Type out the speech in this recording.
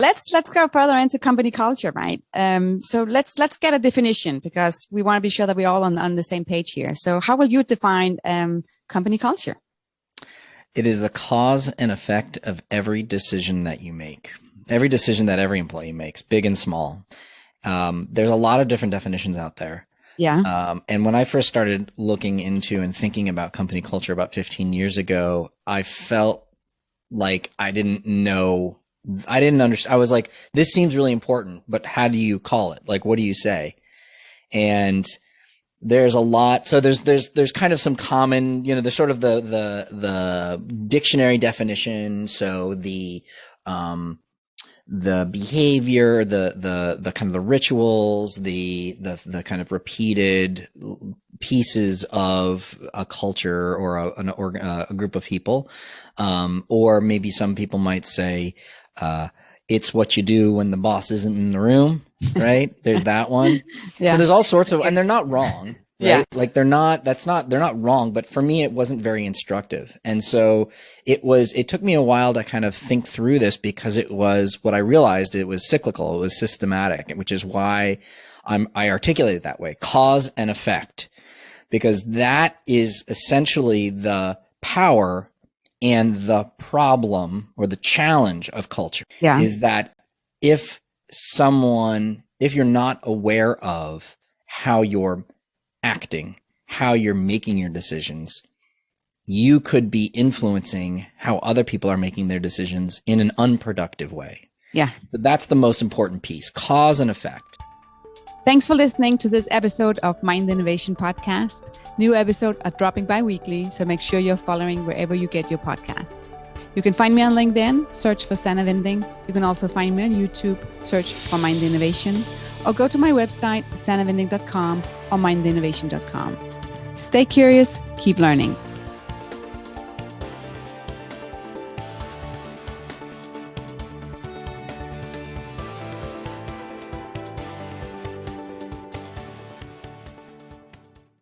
Let's go further into company culture, right? So let's get a definition because we want to be sure that we're all on the same page here. So how will you define company culture? It is the cause and effect of every decision that you make, every decision that every employee makes, big and small. There's a lot of different definitions out there. Yeah. And when I first started looking into and thinking about company culture about 15 years ago, I felt like I didn't understand. I was like, this seems really important, but how do you call it? Like, what do you say? And there's a lot. So there's kind of some common, there's sort of the dictionary definition. So the behavior, the kind of the rituals, the kind of repeated pieces of a culture or a group of people. Or maybe some people might say, it's what you do when the boss isn't in the room, right? There's that one. Yeah. So there's all sorts of, and they're not wrong, right? Yeah. Like they're not wrong, but for me, it wasn't very instructive. And so it took me a while to kind of think through this because what I realized it was cyclical. It was systematic, which is why I articulate it that way, cause and effect, because that is essentially the power and the problem or the challenge of culture is that if you're not aware of how you're acting, how you're making your decisions, you could be influencing how other people are making their decisions in an unproductive way. Yeah. So that's the most important piece, cause and effect. Thanks for listening to this episode of Mind Innovation Podcast. New episodes are dropping bi-weekly, so make sure you're following wherever you get your podcast. You can find me on LinkedIn, search for Sannah Vinding. You can also find me on YouTube, search for Mind Innovation, or go to my website, sannahvinding.com or mindinnovation.com. Stay curious, keep learning.